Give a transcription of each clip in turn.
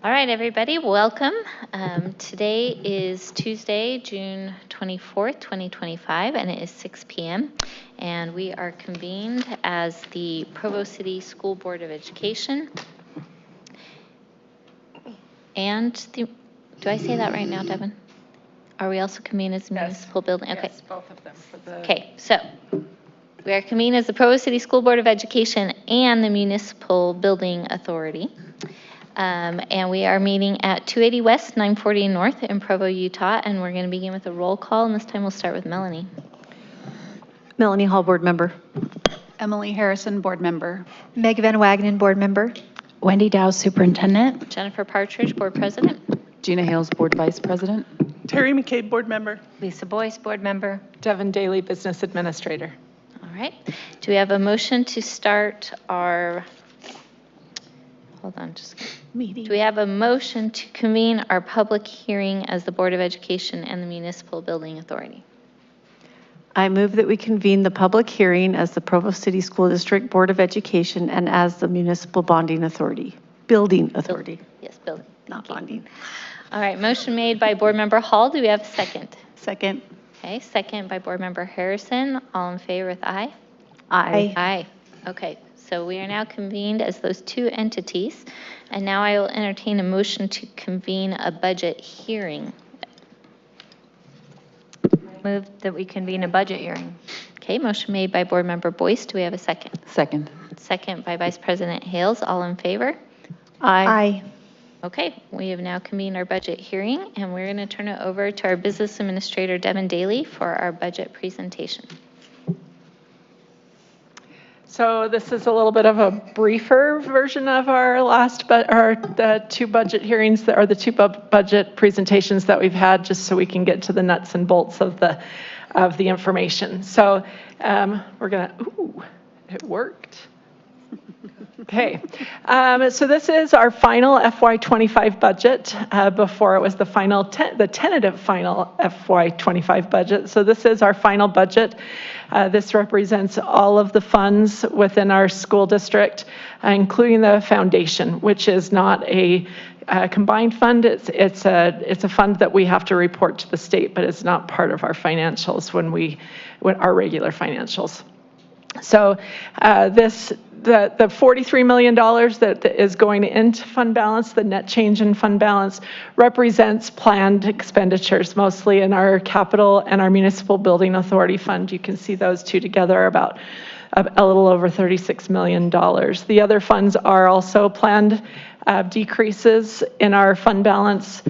All right, everybody, welcome. Today is Tuesday, June 24th, 2025, and it is 6 p.m. And we are convened as the Provo City School Board of Education. And do I say that right now, Devin? Are we also convened as the municipal building? Okay. Yes, both of them. Okay, so we are convened as the Provo City School Board of Education and the Municipal Building Authority. And we are meeting at 280 West, 940 North in Provo, Utah. And we're going to begin with a roll call. And this time we'll start with Melanie. Melanie Hall, board member. Emily Harrison, board member. Meg Van Wagenen, board member. Wendy Dow, superintendent. Jennifer Partridge, board president. Gina Hales, board vice president. Terry McCabe, board member. Lisa Boyce, board member. Devin Daly, business administrator. All right. Do we have a motion to start our, hold on, just meeting. Do we have a motion to convene our public hearing as the Board of Education and the Municipal Building Authority? I move that we convene the public hearing as the Provo City School District Board of Education and as the Municipal Building Authority. Yes, building. Not bonding. All right, motion made by board member Hall. Do we have a second? Second. Okay, second by board member Harrison. All in favor with aye? Aye. Aye. Okay, so we are now convened as those two entities. And now I will entertain a motion to convene a budget hearing. Move that we convene a budget hearing. Okay, motion made by board member Boyce. Do we have a second? Second. Second by Vice President Hales. All in favor? Aye. Okay, we have now convened our budget hearing, and we're going to turn it over to our business administrator, Devin Daly, for our budget presentation. So this is a little bit of a briefer version of our the two budget hearings that are the two budget presentations that we've had, just so we can get to the nuts and bolts of the information. So we're gonna. Ooh, it worked. Okay, so this is our final FY25 budget. Before it was the final, the tentative final FY25 budget. So this is our final budget. This represents all of the funds within our school district, including the foundation, which is not a combined fund. It's a fund that we have to report to the state, but it's not part of our financials when our regular financials. So the $43 million that is going into fund balance, the net change in fund balance, represents planned expenditures, mostly in our capital and our municipal building authority fund. You can see those two together are about a little over $36 million. The other funds are also planned decreases in our fund balance,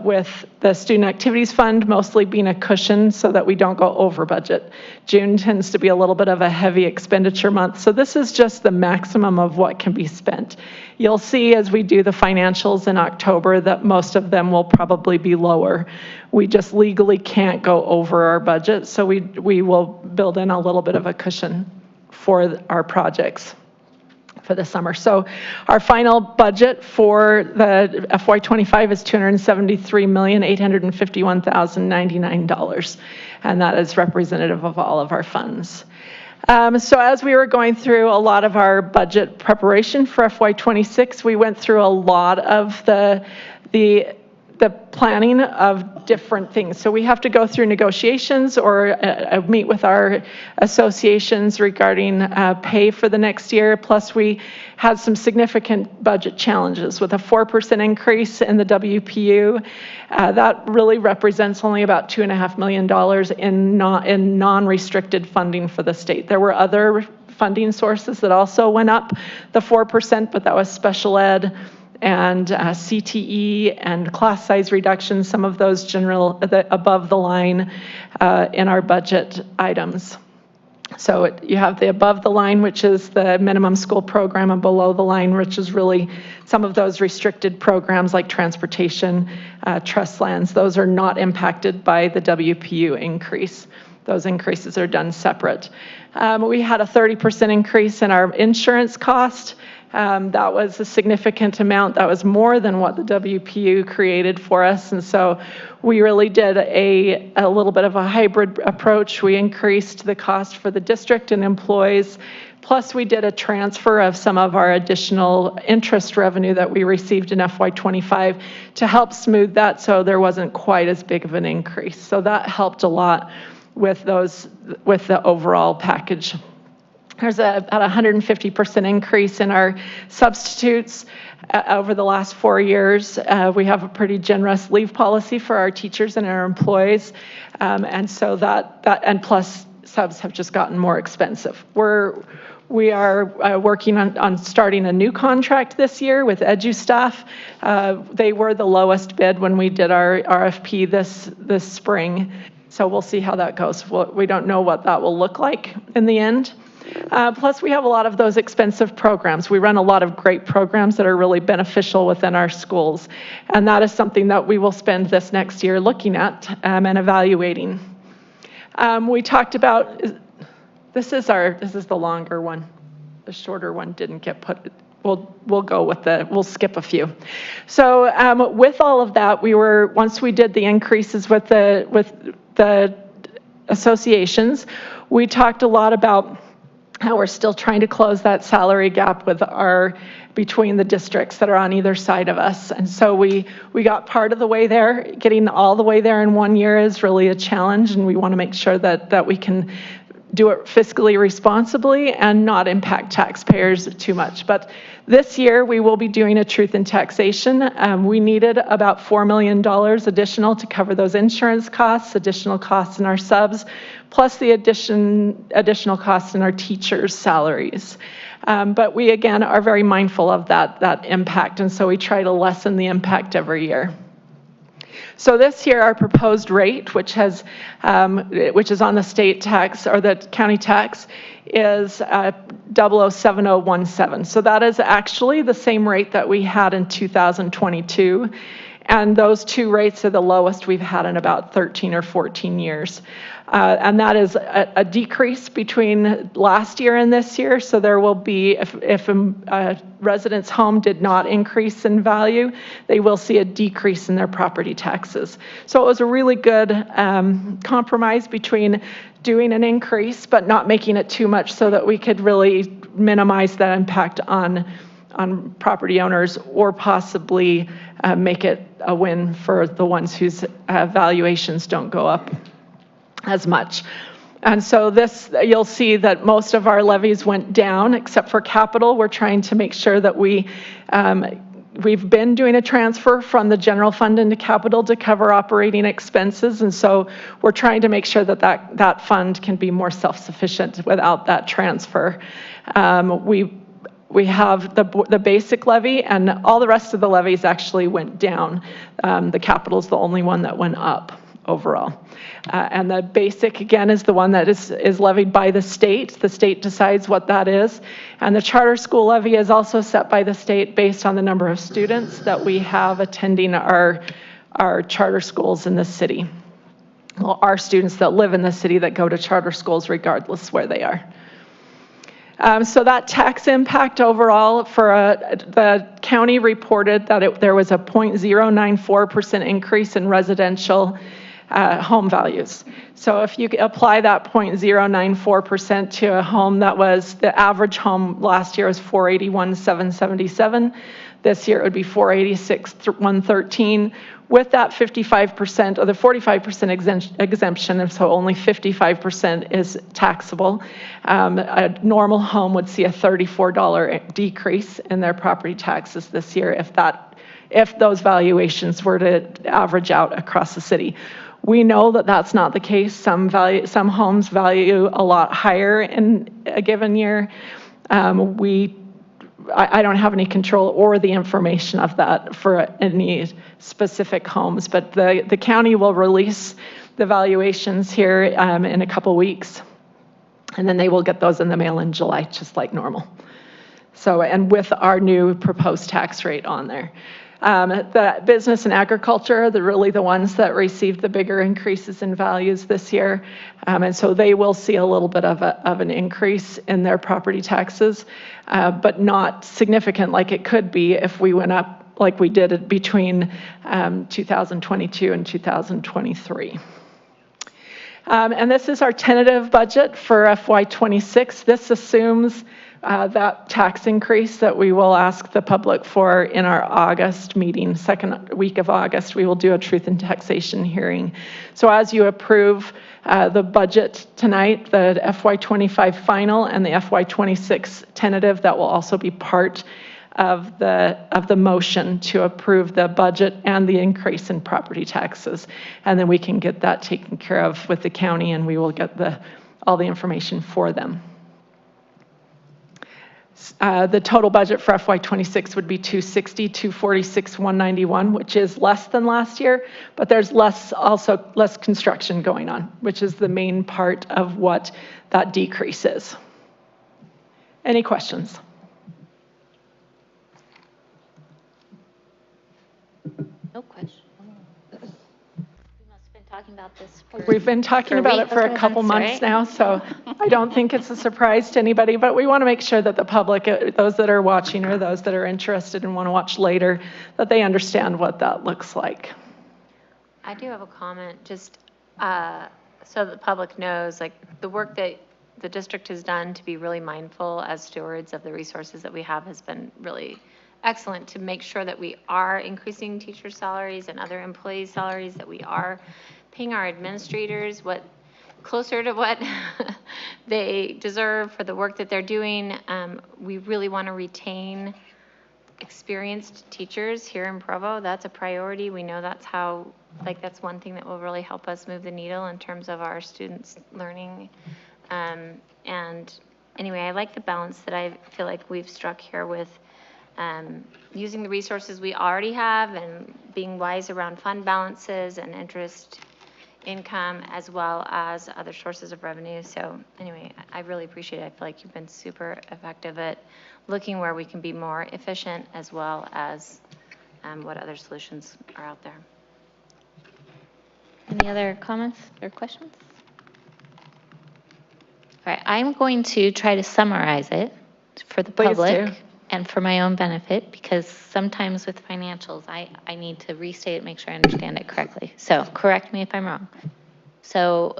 with the student activities fund mostly being a cushion so that we don't go over budget. June tends to be a little bit of a heavy expenditure month, so this is just the maximum of what can be spent. You'll see as we do the financials in October that most of them will probably be lower. We just legally can't go over our budget, so we will build in a little bit of a cushion for our projects for the summer. So our final budget for the FY25 is $273,851,099, and that is representative of all of our funds. So as we were going through a lot of our budget preparation for FY26, we went through a lot of the planning of different things. So we have to go through negotiations or meet with our associations regarding pay for the next year. Plus we had some significant budget challenges with a 4% increase in the WPU. That really represents only about $2.5 million in non-restricted funding for the state. There were other funding sources that also went up the 4%, but that was special ed and CTE and class size reductions, some of those above the line in our budget items. So you have the above the line, which is the minimum school program, and below the line, which is really some of those restricted programs like transportation, trust lands. Those are not impacted by the WPU increase. those increases are done separate. We had a 30% increase in our insurance cost. That was a significant amount. That was more than what the WPU created for us. And so we really did a little bit of a hybrid approach. We increased the cost for the district and employees. Plus, we did a transfer of some of our additional interest revenue that we received in FY25 to help smooth that so there wasn't quite as big of an increase. So that helped a lot with the overall package. There's about 150% increase in our substitutes over the last 4 years. We have a pretty generous leave policy for our teachers and our employees. And so and plus subs have just gotten more expensive. We are working on starting a new contract this year with EduStaff. They were the lowest bid when we did our RFP this spring. So we'll see how that goes. We don't know what that will look like in the end. Plus, we have a lot of those expensive programs. We run a lot of great programs that are really beneficial within our schools. And that is something that we will spend this next year looking at and evaluating. We talked about, this is the longer one. The shorter one didn't get put. We'll go with we'll skip a few. So with all of that, once we did the increases with the associations, we talked a lot about how we're still trying to close that salary gap between the districts that are on either side of us. And so we got part of the way there. Getting all the way there in 1 year is really a challenge, and we want to make sure that we can do it fiscally responsibly and not impact taxpayers too much. But this year we will be doing a truth in taxation. We needed about $4 million additional to cover those insurance costs, additional costs in our subs, plus the additional costs in our teachers' salaries. But we, again, are very mindful of that impact, and so we try to lessen the impact every year. So this year, our proposed rate, which is on the state tax or the county tax, is 007017. So that is actually the same rate that we had in 2022. And those two rates are the lowest we've had in about 13 or 14 years. And that is a decrease between last year and this year. So there will be, if a resident's home did not increase in value, they will see a decrease in their property taxes. So it was a really good compromise between doing an increase, but not making it too much so that we could really minimize that impact on property owners, or possibly make it a win for the ones whose valuations don't go up as much. And so you'll see that most of our levies went down, except for capital. We're trying to make sure that we've been doing a transfer from the general fund into capital to cover operating expenses. And so we're trying to make sure that fund can be more self-sufficient without that transfer. We have the basic levy, and all the rest of the levies actually went down. The capital is the only one that went up overall. And the basic, again, is the one that is levied by the state. The state decides what that is. And the charter school levy is also set by the state based on the number of students that we have attending our charter schools in the city. Well, our students that live in the city that go to charter schools regardless where they are. So that tax impact overall for the county reported that there was a 0.094% increase in residential home values. So if you apply that 0.094% to a home that was, the average home last year was $481,777. This year it would be $486,113. With that 55% or the 45% exemption, and so only 55% is taxable, a normal home would see a $34 decrease in their property taxes this year if those valuations were to average out across the city. We know that that's not the case. Some homes value a lot higher in a given year. I don't have any control or the information of that for any specific homes, but the county will release the valuations here in a couple weeks, and then they will get those in the mail in July, just like normal. So, and with our new proposed tax rate on there. The business and agriculture are really the ones that received the bigger increases in values this year. And so they will see a little bit of an increase in their property taxes, but not significant like it could be if we went up like we did it between 2022 and 2023. And this is our tentative budget for FY26. This assumes that tax increase that we will ask the public for in our August meeting, second week of August. We will do a truth and taxation hearing. So as you approve the budget tonight, the FY25 final and the FY26 tentative, that will also be part of the motion to approve the budget and the increase in property taxes. And then we can get that taken care of with the county, and we will get all the information for them. The total budget for FY26 would be 260, 246, 191, which is less than last year, but there's also less construction going on, which is the main part of what that decrease is. Any questions? No question. We must have been talking about this for... We've been talking about it for a couple months now, so I don't think it's a surprise to anybody, but we want to make sure that the public, those that are watching or those that are interested and want to watch later, that they understand what that looks like. I do have a comment, just so the public knows, like the work that the district has done to be really mindful as stewards of the resources that we have has been really excellent to make sure that we are increasing teacher salaries and other employees' salaries, that we are paying our administrators closer to what they deserve for the work that they're doing. We really want to retain experienced teachers here in Provo. That's a priority. We know that's that's one thing that will really help us move the needle in terms of our students learning. And anyway, I like the balance that I feel like we've struck here with using the resources we already have and being wise around fund balances and interest income as well as other sources of revenue. So anyway, I really appreciate it. I feel like you've been super effective at looking where we can be more efficient as well as what other solutions are out there. Any other comments or questions? All right, I'm going to try to summarize it for the Please public do. and for my own benefit, because sometimes with financials, I need to restate it, make sure I understand it correctly. So correct me if I'm wrong. So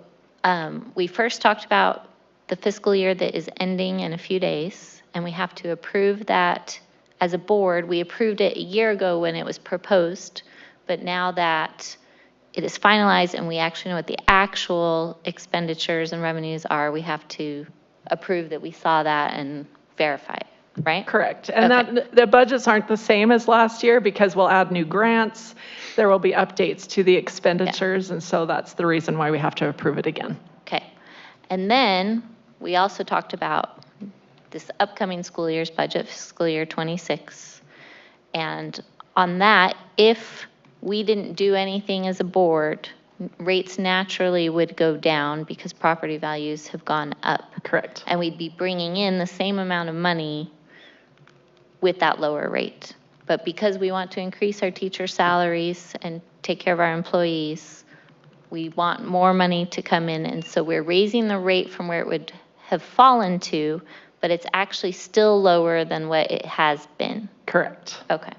we first talked about the fiscal year that is ending in a few days, and we have to approve that as a board. We approved it a year ago when it was proposed, but now that it is finalized and we actually know what the actual expenditures and revenues are, we have to approve that we saw that and verify it, right? Correct. And Okay. the budgets aren't the same as last year because we'll add new grants. There will be updates to the expenditures, and so that's the reason why we have to approve it again. Okay. And then we also talked about this upcoming school year's budget, fiscal year 26. And on that, if we didn't do anything as a board, rates naturally would go down because property values have gone up. Correct. And we'd be bringing in the same amount of money with that lower rate. But because we want to increase our teacher salaries and take care of our employees, we want more money to come in. And so we're raising the rate from where it would have fallen to, but it's actually still lower than what it has been. Correct. Okay.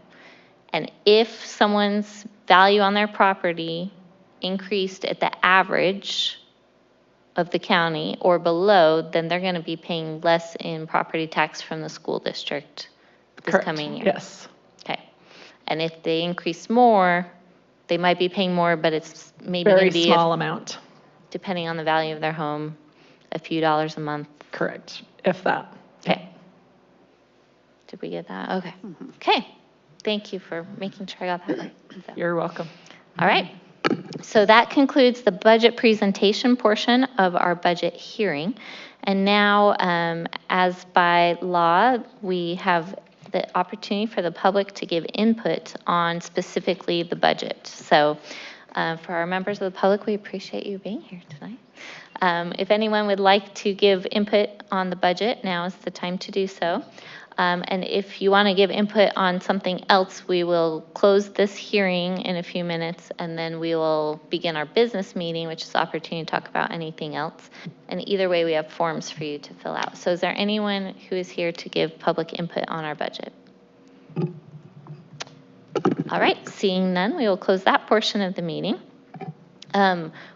And if someone's value on their property increased at the average of the county or below, then they're going to be paying less in property tax from the school district this Correct. coming year. Yes. Okay. And if they increase more, they might be paying more, but it's maybe Very going to be, small amount. depending on the value of their home, a few dollars a month. Correct. If that. Okay. Did we get that? Okay. Okay. Thank you for making sure I got that right. So. You're welcome. All right. So that concludes the budget presentation portion of our budget hearing. And now, as by law, we have the opportunity for the public to give input on specifically the budget. So for our members of the public, we appreciate you being here tonight. If anyone would like to give input on the budget, now is the time to do so. And if you want to give input on something else, we will close this hearing in a few minutes, and then we will begin our business meeting, which is the opportunity to talk about anything else. And either way, we have forms for you to fill out. So is there anyone who is here to give public input on our budget? All right, seeing none, we will close that portion of the meeting.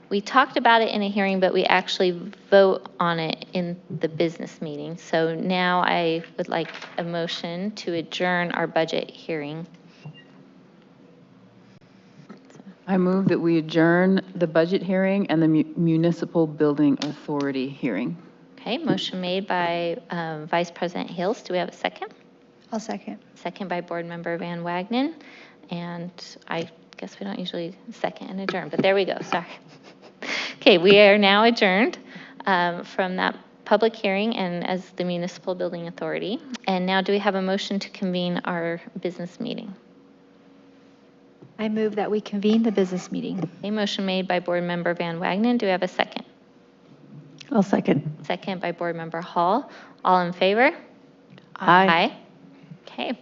We talked about it in a hearing, but we actually vote on it in the business meeting. So now I would like a motion to adjourn our budget hearing. I move that we adjourn the budget hearing and the municipal building authority hearing. Okay, motion made by Vice President Hales. Do we have a second? I'll second. Second by Board Member Van Wagenen. And I guess we don't usually second and adjourn, but there we go, sorry. Okay, we are now adjourned from that public hearing and as the Municipal Building Authority. And now do we have a motion to convene our business meeting? I move that we convene the business meeting. A motion made by Board Member Van Wagenen. Do we have a second? I'll second. Second by Board Member Hall. All in favor? Aye. Okay.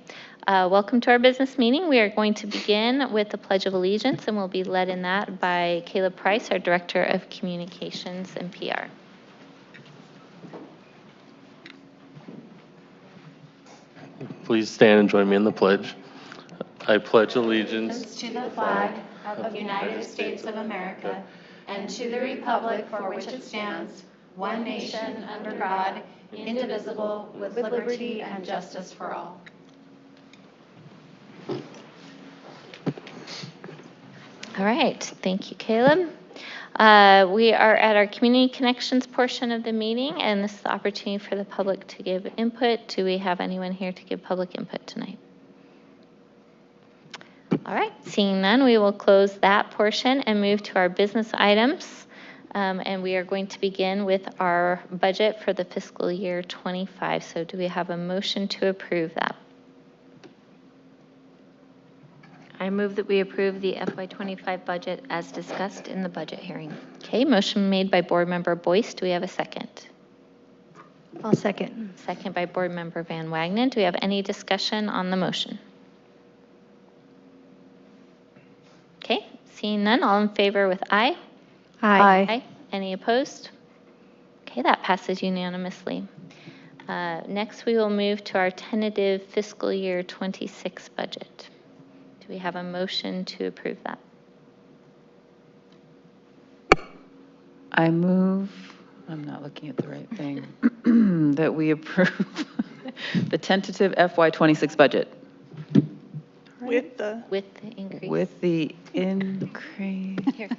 Welcome to our business meeting. We are going to begin with the Pledge of Allegiance, and we'll be led in that by Caleb Price, our Director of Communications and PR. Please stand and join me in the pledge. I pledge allegiance to the flag of the United States of America and to the republic for which it stands, one nation under God, indivisible, with liberty and justice for all. All right, thank you, Caleb. We are at our community connections portion of the meeting, and this is the opportunity for the public to give input. Do we have anyone here to give public input tonight? All right, seeing none, we will close that portion and move to our business items. And we are going to begin with our budget for the fiscal year 25. So do we have a motion to approve that? I move that we approve the FY25 budget as discussed in the budget hearing. Okay, motion made by Board Member Boyce. Do we have a second? I'll second. Second by Board Member Van Wagenen. Do we have any discussion on the motion? Okay, seeing none, all in favor with aye? Aye. Any opposed? Okay, that passes unanimously. Next, we will move to our tentative fiscal year 26 budget. Do we have a motion to approve that? I move, I'm not looking at the right thing, that we approve the tentative FY26 budget With the With the increase? with the increase, Here.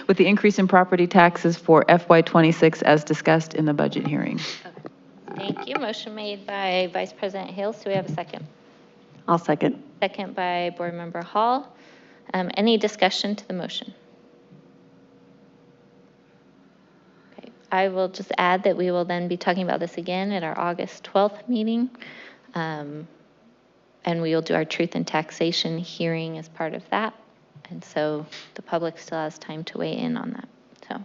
with the increase in property taxes for FY26 as discussed in the budget hearing. Thank you. Motion made by Vice President Hales. Do we have a second? I'll second. Second by Board Member Hall. Any discussion to the motion? Okay. I will just add that we will then be talking about this again at our August 12th meeting. And we will do our truth and taxation hearing as part of that. And so the public still has time to weigh in on that. So,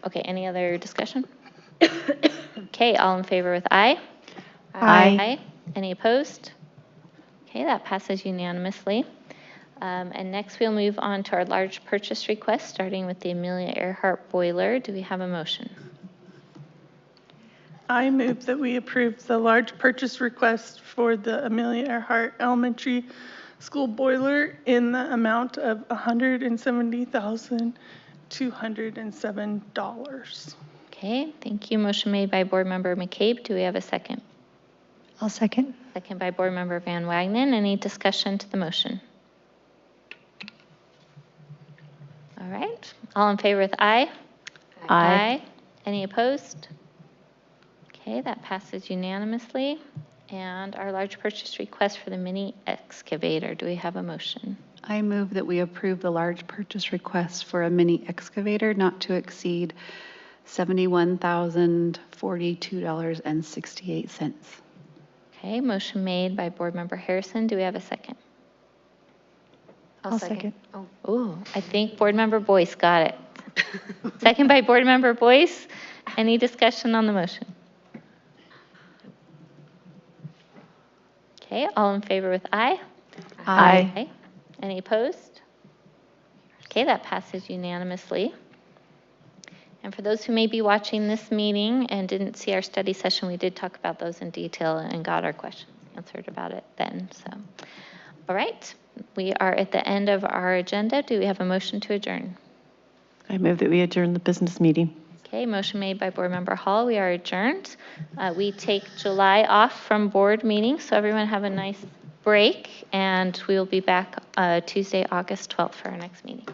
okay, any other discussion? Okay, all in favor with aye? Aye. Any opposed? Okay, that passes unanimously. And next we'll move on to our large purchase request, starting with the Amelia Earhart boiler. Do we have a motion? I move that we approve the large purchase request for the Amelia Earhart Elementary School boiler in the amount of $170,207. Okay, thank you. Motion made by Board Member McCabe. Do we have a second? I'll second. Second by Board Member Van Wagenen. Any discussion to the motion? All right. All in favor with aye? Aye. Any opposed? Okay, that passes unanimously. And our large purchase request for the mini excavator. Do we have a motion? I move that we approve the large purchase request for a mini excavator not to exceed $71,042.68. Okay, motion made by Board Member Harrison. Do we have a second? I'll second. Oh, I think Board Member Boyce got it. Second by Board Member Boyce. Any discussion on the motion? Okay, all in favor with aye? Aye. Aye. Any opposed? Okay, that passes unanimously. And for those who may be watching this meeting and didn't see our study session, we did talk about those in detail and got our questions answered about it then. So, all right, we are at the end of our agenda. Do we have a motion to adjourn? I move that we adjourn the business meeting. Okay, motion made by Board Member Hall. We are adjourned. We take July off from board meetings, so everyone have a nice break, and we will be back Tuesday, August 12th for our next meeting.